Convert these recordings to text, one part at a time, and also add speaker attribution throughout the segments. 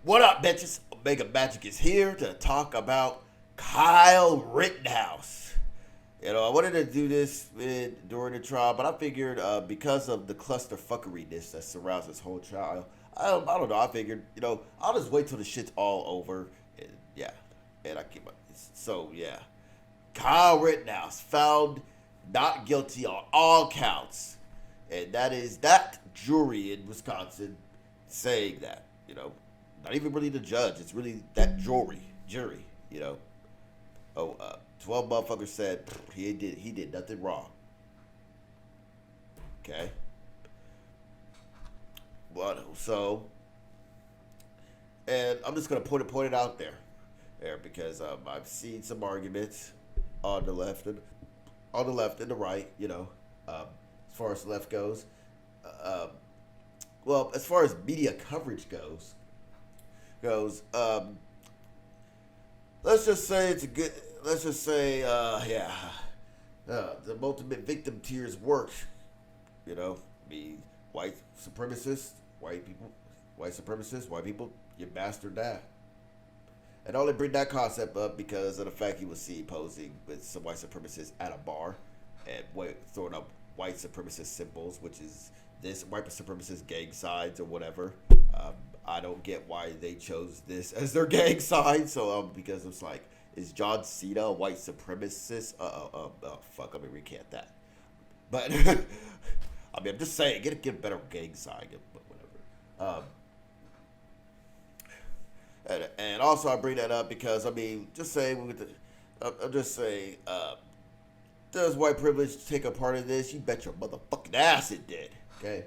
Speaker 1: What up, bitches? Omega Magic is here to talk about Kyle Rittenhouse. I wanted to do this during the trial, but I figured because of the clusterfuckeriness that surrounds this whole trial, I don't know. I figured, I'll just wait till the shit's all over. And, yeah, and I keep so yeah. Kyle Rittenhouse found not guilty on all counts, and that is that jury in Wisconsin saying that. Not even really the judge. It's really that jury. 12 motherfuckers said he did nothing wrong. Okay. So, and I'm just gonna point it out there, because I've seen some arguments on the left and the right. As far as the left goes, well, as far as media coverage goes, let's just say it's a good. Let's just say, the ultimate victim tiers worked. White supremacists, white people, you bastard that. And I only bring that concept up because of the fact he was seen posing with some white supremacists at a bar and throwing up white supremacist symbols, which is this white supremacist gang signs or whatever. I don't get why they chose this as their gang sign. So because it's like, is John Cena a white supremacist? Fuck, let me recant that. But I'm just saying, get a better gang sign, but whatever. And also I bring that up because just saying, I'm just saying, does white privilege take a part of this? You bet your motherfucking ass it did. Okay,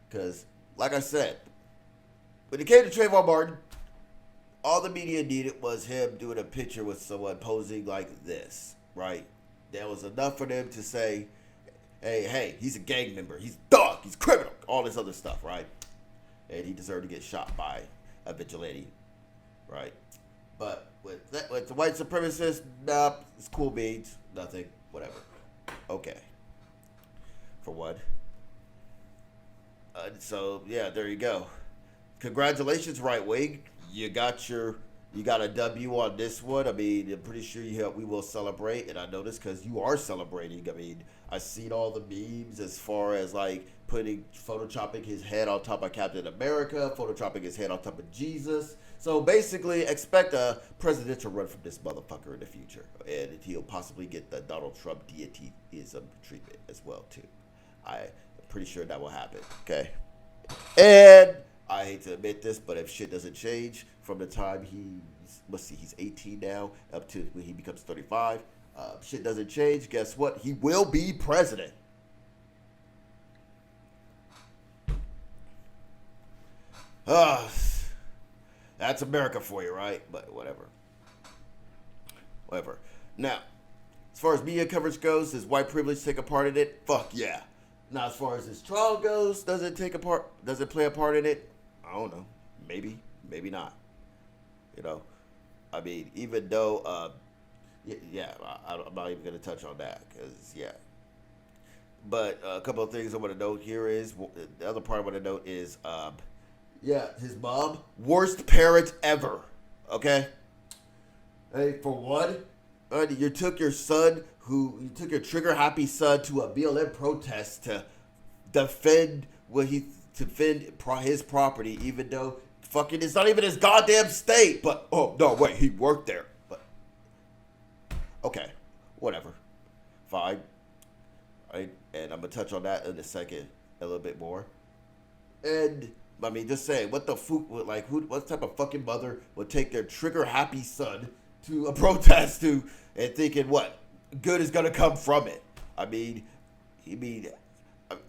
Speaker 1: because like I said, when it came to Trayvon Martin, all the media needed was him doing a picture with someone posing like this, right? That was enough for them to say, hey, he's a gang member, he's a thug, he's criminal, all this other stuff, right? And he deserved to get shot by a vigilante, right? But with the white supremacists, nah, it's cool beans, nothing, whatever. Okay. For what? So yeah, there you go. Congratulations, right wing. You got a W on this one. I'm pretty sure we will celebrate, and I know this because you are celebrating. I seen all the memes as far as like photoshopping his head on top of Captain America, photoshopping his head on top of Jesus. So basically, expect a presidential run from this motherfucker in the future, and he'll possibly get the Donald Trump deityism treatment as well too. I'm pretty sure that will happen. Okay, and I hate to admit this, but if shit doesn't change from the time he's 18 now up to when he becomes 35, shit doesn't change, guess what? He will be president. That's America for you, right? But whatever. Now, as far as media coverage goes, does white privilege take a part in it? Fuck yeah. Now, as far as this trial goes, does it play a part in it? I don't know. Maybe not. Even though, I'm not even going to touch on that because, yeah. But a couple of things I want to note here is, the other part I want to note is, his mom, worst parent ever. Okay? Hey, for what? You took your trigger happy son to a BLM protest to defend his property, even though fucking it's not even his goddamn state. But oh no, wait, he worked there. But okay, whatever, fine. Right, and I'm gonna touch on that in a second, a little bit more. And just saying, what the fuck? What type of fucking mother would take their trigger happy son to a protest and thinking what good is gonna come from it?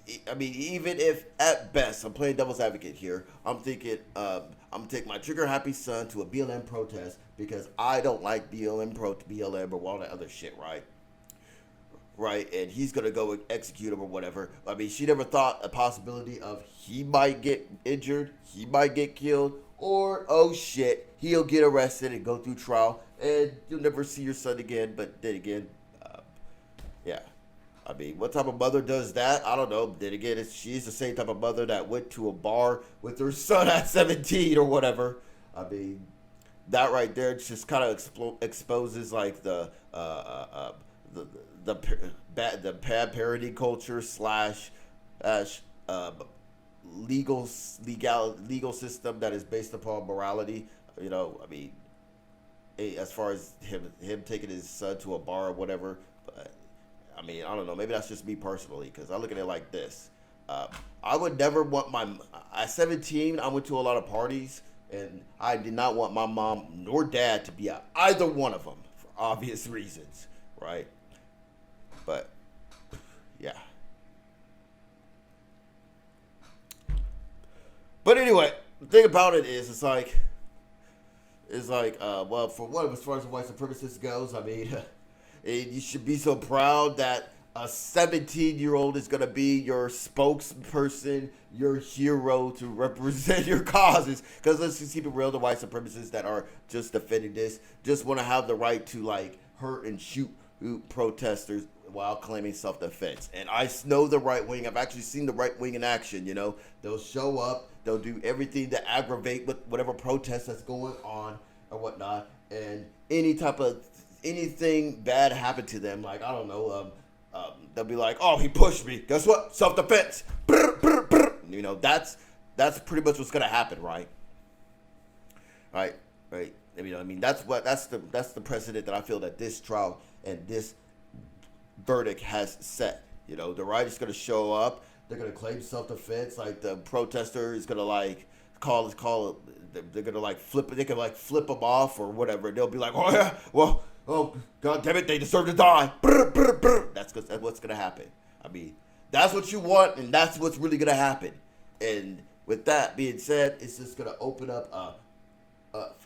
Speaker 1: Even if at best, I'm playing devil's advocate here, I'm thinking I'm gonna take my trigger happy son to a BLM protest because I don't like BLM or all that other shit, right? Right, and he's gonna go and execute him or whatever. She never thought a possibility of he might get injured, he might get killed, or oh shit, he'll get arrested and go through trial, and you'll never see your son again. But then again, yeah. What type of mother does that? I don't know. Then again, she's the same type of mother that went to a bar with her son at 17 or whatever. I mean, that right there just kind of exposes like the the the bad parody culture slash uh, legal system that is based upon morality. You know, I mean, as far as him taking his son to a bar or whatever. But I mean, I don't know. Maybe that's just me personally because I look at it like this. Uh, I would never want my at 17. I went to a lot of parties, and I did not want my mom nor dad to be at either one of them for obvious reasons, right? But yeah. But anyway, the thing about it is, well, for one, as far as the white supremacist goes, I mean, you should be so proud that a 17-year-old is going to be your spokesperson, your hero to represent your causes. Because let's just keep it real, the white supremacists that are just defending this just want to have the right to, like, hurt and shoot protesters while claiming self-defense. And I know the right wing. I've actually seen the right wing in action, you know. They'll show up. They'll do everything to aggravate whatever protest that's going on or whatnot. And anything bad happen to them, like, I don't know, they'll be like, oh, he pushed me. Guess what? Self-defense. You know, that's pretty much what's going to happen, right? Right. You know, I mean, that's the precedent that I feel that this trial and this verdict has set. You know, the right is going to show up. They're going to claim self-defense. Like, the protester is going to, like, call it. They're going to, like, flip it. They can, like, flip them off or whatever. They'll be like, oh, yeah, well, oh, God damn it, they deserve to die. That's what's going to happen. I mean, that's what you want, and that's what's really going to happen. And with that being said, it's just going to open up a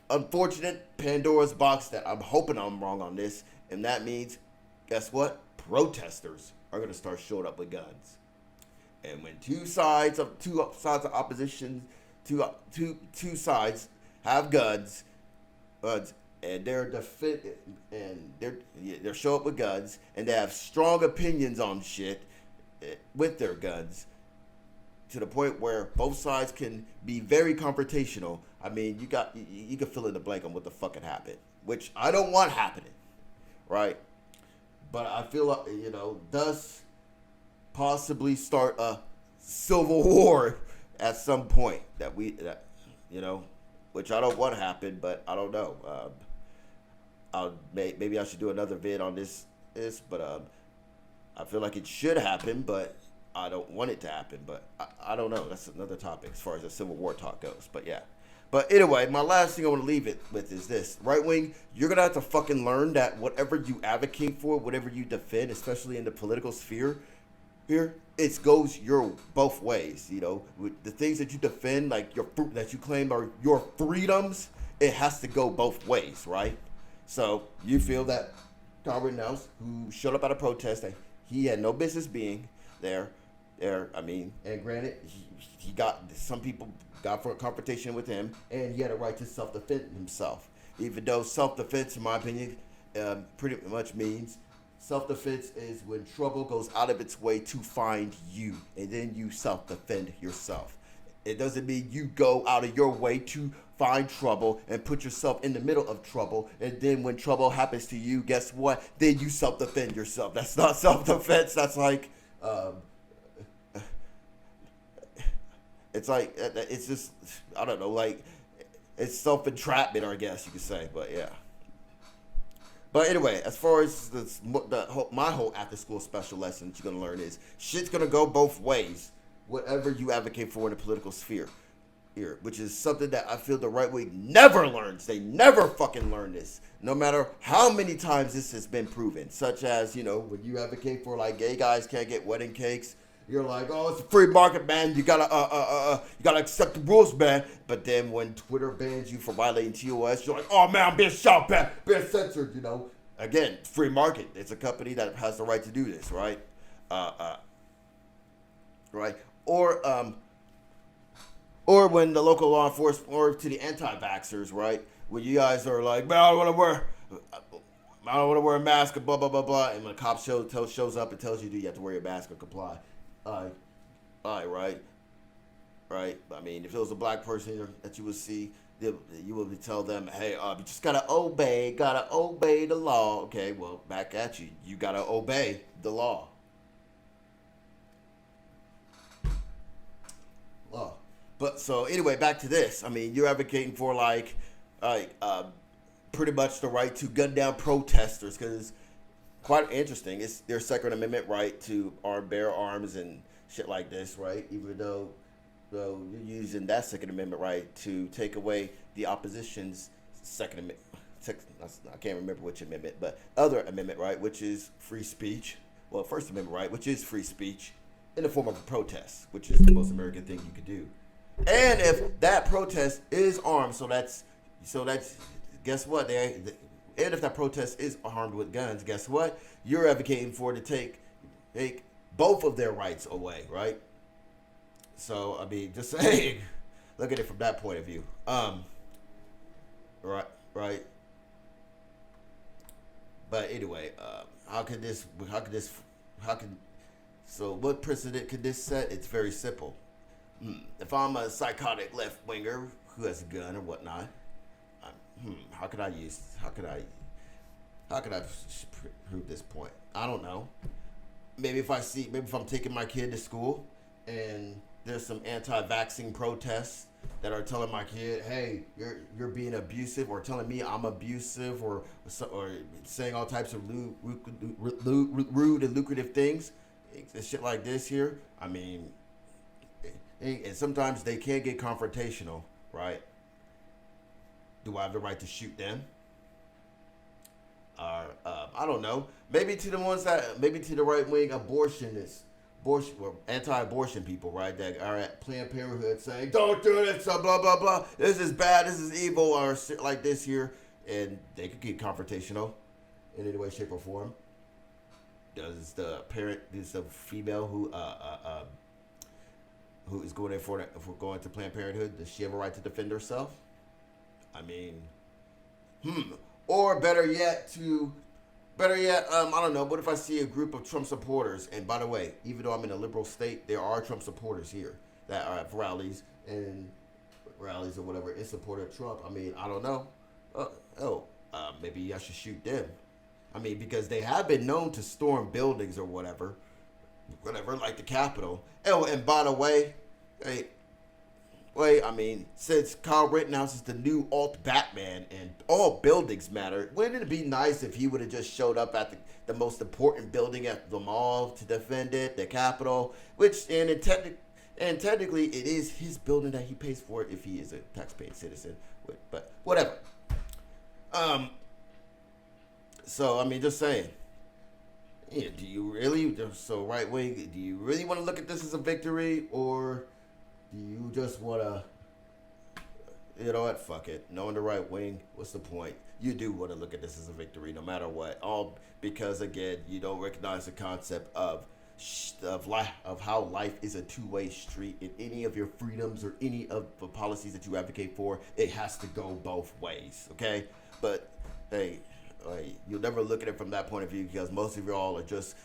Speaker 1: unfortunate Pandora's box that I'm hoping I'm wrong on this. And that means, guess what? Protesters are going to start showing up with guns. And when two sides of opposition, two sides have guns, and they're show up with guns, and they have strong opinions on shit with their guns, to the point where both sides can be very confrontational. I mean, you can fill in the blank on what the fuck had happened, which I don't want happening, right? But I feel like, you know, thus possibly start a civil war at some point you know, which I don't want to happen, but I don't know. Maybe I should do another vid on this, but I feel like it should happen, but I don't want it to happen. But I don't know. That's another topic as far as the Civil War talk goes. But yeah. But anyway, my last thing I want to leave it with is this. Right wing, you're going to have to fucking learn that whatever you advocate for, whatever you defend, especially in the political sphere, here, it goes your both ways, you know. With the things that you defend, like that you claim are your freedoms, it has to go both ways, right? So you feel that Tom Rittenhouse, who showed up at a protest that he had no business being there, I mean, and granted, he got, some people got for a confrontation with him, and he had a right to self-defend himself. Even though self-defense, in my opinion, pretty much means self-defense is when trouble goes out of its way to find you, and then you self-defend yourself. It doesn't mean you go out of your way to find trouble and put yourself in the middle of trouble, and then when trouble happens to you, guess what? Then you self-defend yourself. That's not self-defense. That's like, it's just, I don't know, like, it's self-entrapment, I guess you could say, but yeah. But anyway, as far as my whole after-school special lesson that you're going to learn is, shit's going to go both ways, whatever you advocate for in the political sphere, here, which is something that I feel the right wing never learns. They never fucking learn this, no matter how many times this has been proven, such as, you know, when you advocate for, like, gay guys can't get wedding cakes, you're like, oh, it's a free market, man. You gotta accept the rules, man. But then when Twitter bans you for violating TOS, you're like, oh man, I'm being shot back, being censored. You know, again, free market. It's a company that has the right to do this, right? Right. Or when the local law enforcement, or to the anti-vaxxers, right? When you guys are like, man, I don't want to wear a mask, and blah blah blah blah, and when a cop shows up and tells you, do you have to wear your mask or comply? Right. right? I mean, if it was a black person that you would see, you would tell them, hey, you just gotta obey the law. Okay, well, back at you. You gotta obey the law. Law. But so anyway, back to this. I mean, you're advocating for like, pretty much the right to gun down protesters because quite interesting. It's their Second Amendment right to bear arms and shit like this, right? Even though you're using that Second Amendment right to take away the opposition's Second Amendment. I can't remember which amendment, but other amendment right, which is free speech. Well, First Amendment right, which is free speech in the form of a protest, which is the most American thing you could do. And if that protest is armed, so that's guess what? And if that protest is armed with guns, guess what? You're advocating for to take both of their rights away, right? So I mean, just saying, look at it from that point of view. Right, right. But anyway, how could this? How could this? How can? So what precedent could this set? It's very simple. If I'm a psychotic left winger who has a gun or whatnot, how could I use? How could I? How could I prove this point? I don't know. Maybe if I'm taking my kid to school and there's some anti-vaccine protests that are telling my kid, "Hey, you're being abusive," or telling me I'm abusive, or saying all types of rude and lucrative things, and shit like this here. I mean, and sometimes they can't get confrontational, right? Do I have the right to shoot them? Or I don't know. Maybe to the right wing abortionists, or anti-abortion people, right? That are at Planned Parenthood saying, "Don't do this," blah blah blah. This is bad. This is evil, or shit like this here, and they could get confrontational in any way, shape, or form. Does the female who is going in for if we're going to Planned Parenthood, does she have a right to defend herself? I mean, or better yet, I don't know. What if I see a group of Trump supporters? And by the way, even though I'm in a liberal state, there are Trump supporters here that are at rallies or whatever in support of Trump. I mean, I don't know. Maybe I should shoot them. I mean, because they have been known to storm buildings or whatever, like the Capitol. Oh, and by the way, hey, wait, I mean, since Kyle Rittenhouse is the new alt Batman and all buildings matter, wouldn't it be nice if he would have just showed up at the most important building at the mall to defend it, the Capitol, technically it is his building that he pays for if he is a taxpaying citizen, but whatever. So, I mean, just saying. Yeah, do you really want to look at this as a victory, or do you just want to, you know what, fuck it. Knowing the right wing, what's the point? You do want to look at this as a victory no matter what. All because, again, you don't recognize the concept of how life is a two-way street. In any of your freedoms or any of the policies that you advocate for, it has to go both ways, okay? But, hey, you'll never look at it from that point of view because most of y'all are just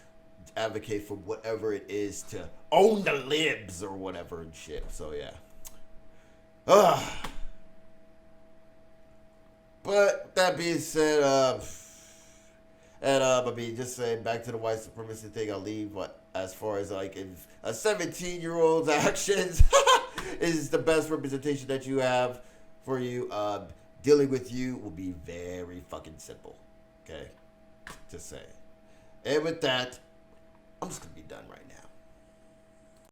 Speaker 1: advocate for whatever it is to own the libs or whatever and shit. So yeah. But that being said, I mean, just saying back to the white supremacy thing, I'll leave. But as far as like if a 17-year-old's actions is the best representation that you have for you, dealing with you will be very fucking simple. Okay, just say. And with that, I'm just gonna